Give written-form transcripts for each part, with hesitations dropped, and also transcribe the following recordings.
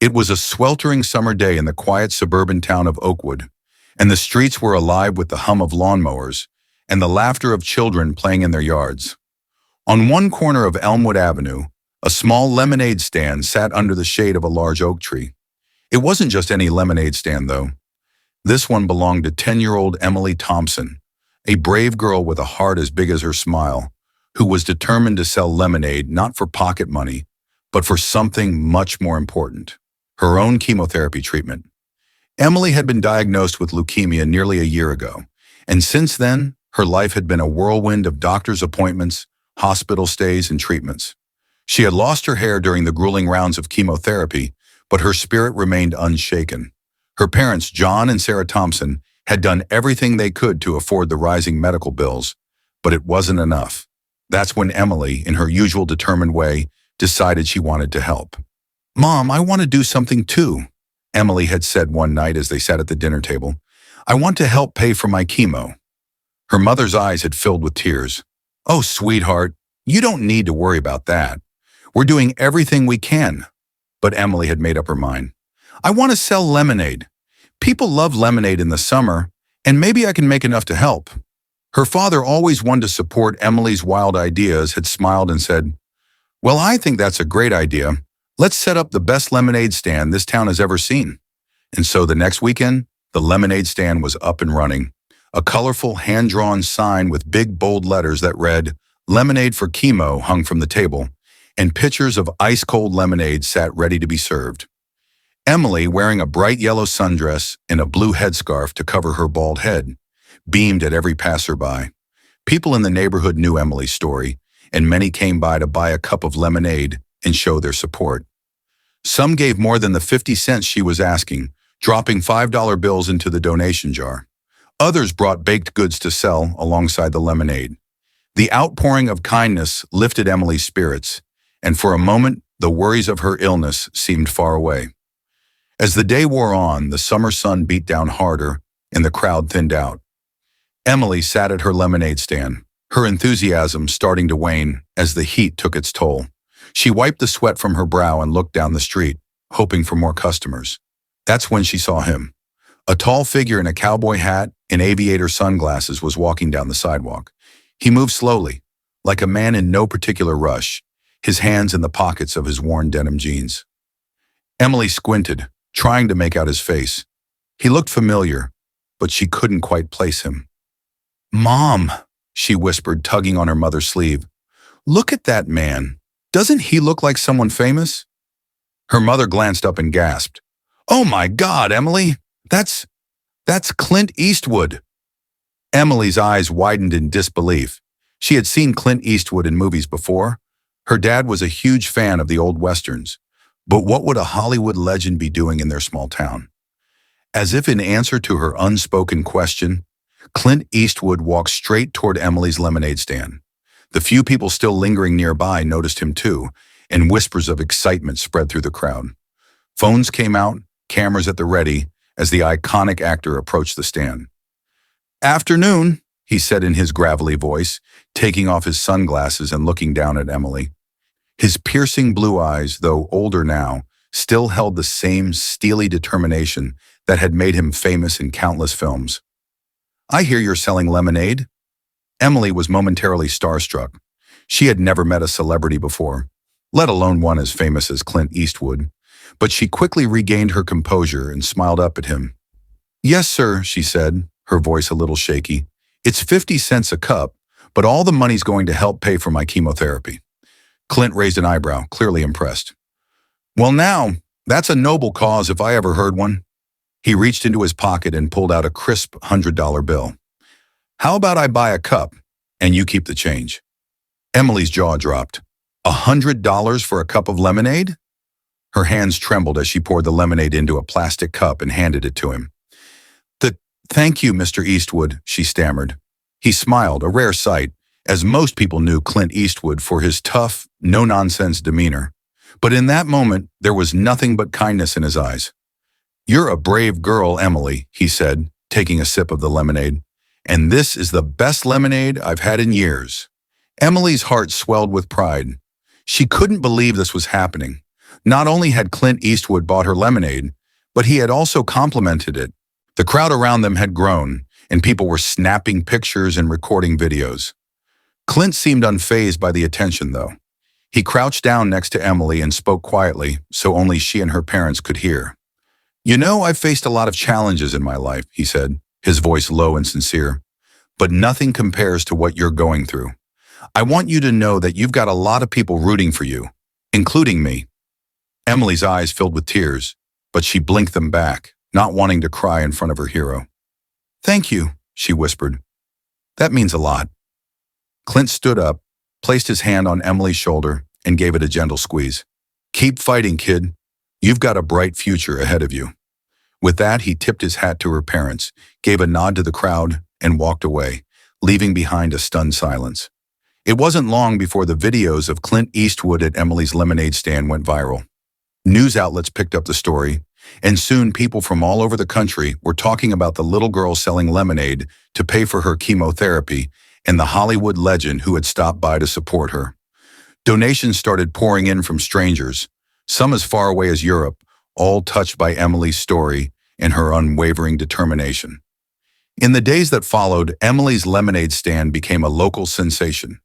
It was a sweltering summer day in the quiet suburban town of Oakwood, and the streets were alive with the hum of lawnmowers and the laughter of children playing in their yards. On one corner of Elmwood Avenue, a small lemonade stand sat under the shade of a large oak tree. It wasn't just any lemonade stand, though. This one belonged to 10-year-old Emily Thompson, a brave girl with a heart as big as her smile, who was determined to sell lemonade not for pocket money, but for something much more important: her own chemotherapy treatment. Emily had been diagnosed with leukemia nearly a year ago, and since then, her life had been a whirlwind of doctor's appointments, hospital stays, and treatments. She had lost her hair during the grueling rounds of chemotherapy, but her spirit remained unshaken. Her parents, John and Sarah Thompson, had done everything they could to afford the rising medical bills, but it wasn't enough. That's when Emily, in her usual determined way, decided she wanted to help. "Mom, I want to do something too," Emily had said one night as they sat at the dinner table. "I want to help pay for my chemo." Her mother's eyes had filled with tears. "Oh, sweetheart, you don't need to worry about that. We're doing everything we can." But Emily had made up her mind. "I want to sell lemonade. People love lemonade in the summer, and maybe I can make enough to help." Her father, always one to support Emily's wild ideas, had smiled and said, "Well, I think that's a great idea. Let's set up the best lemonade stand this town has ever seen." And so the next weekend, the lemonade stand was up and running. A colorful, hand-drawn sign with big, bold letters that read, "Lemonade for Chemo," hung from the table, and pitchers of ice-cold lemonade sat ready to be served. Emily, wearing a bright yellow sundress and a blue headscarf to cover her bald head, beamed at every passerby. People in the neighborhood knew Emily's story, and many came by to buy a cup of lemonade and show their support. Some gave more than the 50 cents she was asking, dropping $5 bills into the donation jar. Others brought baked goods to sell alongside the lemonade. The outpouring of kindness lifted Emily's spirits, and for a moment, the worries of her illness seemed far away. As the day wore on, the summer sun beat down harder, and the crowd thinned out. Emily sat at her lemonade stand, her enthusiasm starting to wane as the heat took its toll. She wiped the sweat from her brow and looked down the street, hoping for more customers. That's when she saw him. A tall figure in a cowboy hat and aviator sunglasses was walking down the sidewalk. He moved slowly, like a man in no particular rush, his hands in the pockets of his worn denim jeans. Emily squinted, trying to make out his face. He looked familiar, but she couldn't quite place him. "Mom," she whispered, tugging on her mother's sleeve. "Look at that man. Doesn't he look like someone famous?" Her mother glanced up and gasped. "Oh my God, Emily! That's Clint Eastwood." Emily's eyes widened in disbelief. She had seen Clint Eastwood in movies before. Her dad was a huge fan of the old westerns. But what would a Hollywood legend be doing in their small town? As if in answer to her unspoken question, Clint Eastwood walked straight toward Emily's lemonade stand. The few people still lingering nearby noticed him too, and whispers of excitement spread through the crowd. Phones came out, cameras at the ready, as the iconic actor approached the stand. "Afternoon," he said in his gravelly voice, taking off his sunglasses and looking down at Emily. His piercing blue eyes, though older now, still held the same steely determination that had made him famous in countless films. "I hear you're selling lemonade?" Emily was momentarily starstruck. She had never met a celebrity before, let alone one as famous as Clint Eastwood, but she quickly regained her composure and smiled up at him. "Yes, sir," she said, her voice a little shaky. "It's 50 cents a cup, but all the money's going to help pay for my chemotherapy." Clint raised an eyebrow, clearly impressed. "Well now, that's a noble cause if I ever heard one." He reached into his pocket and pulled out a crisp $100 bill. "How about I buy a cup, and you keep the change?" Emily's jaw dropped. $100 for a cup of lemonade? Her hands trembled as she poured the lemonade into a plastic cup and handed it to him. Thank you, Mr. Eastwood," she stammered. He smiled, a rare sight, as most people knew Clint Eastwood for his tough, no-nonsense demeanor. But in that moment, there was nothing but kindness in his eyes. "You're a brave girl, Emily," he said, taking a sip of the lemonade. "And this is the best lemonade I've had in years." Emily's heart swelled with pride. She couldn't believe this was happening. Not only had Clint Eastwood bought her lemonade, but he had also complimented it. The crowd around them had grown, and people were snapping pictures and recording videos. Clint seemed unfazed by the attention, though. He crouched down next to Emily and spoke quietly, so only she and her parents could hear. "You know, I've faced a lot of challenges in my life," he said, his voice low and sincere. "But nothing compares to what you're going through. I want you to know that you've got a lot of people rooting for you, including me." Emily's eyes filled with tears, but she blinked them back, not wanting to cry in front of her hero. "Thank you," she whispered. "That means a lot." Clint stood up, placed his hand on Emily's shoulder, and gave it a gentle squeeze. "Keep fighting, kid. You've got a bright future ahead of you." With that, he tipped his hat to her parents, gave a nod to the crowd, and walked away, leaving behind a stunned silence. It wasn't long before the videos of Clint Eastwood at Emily's lemonade stand went viral. News outlets picked up the story, and soon people from all over the country were talking about the little girl selling lemonade to pay for her chemotherapy and the Hollywood legend who had stopped by to support her. Donations started pouring in from strangers, some as far away as Europe, all touched by Emily's story and her unwavering determination. In the days that followed, Emily's lemonade stand became a local sensation.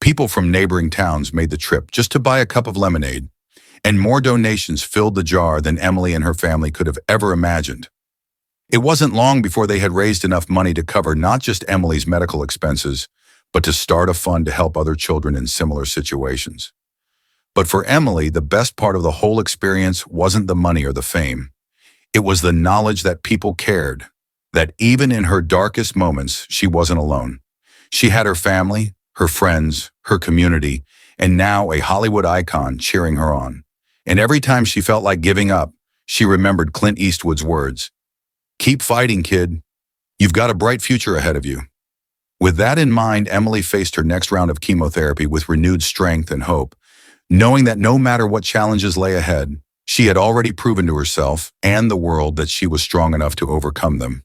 People from neighboring towns made the trip just to buy a cup of lemonade, and more donations filled the jar than Emily and her family could have ever imagined. It wasn't long before they had raised enough money to cover not just Emily's medical expenses, but to start a fund to help other children in similar situations. But for Emily, the best part of the whole experience wasn't the money or the fame. It was the knowledge that people cared, that even in her darkest moments, she wasn't alone. She had her family, her friends, her community, and now a Hollywood icon cheering her on. And every time she felt like giving up, she remembered Clint Eastwood's words. "Keep fighting, kid. You've got a bright future ahead of you." With that in mind, Emily faced her next round of chemotherapy with renewed strength and hope, knowing that no matter what challenges lay ahead, she had already proven to herself and the world that she was strong enough to overcome them.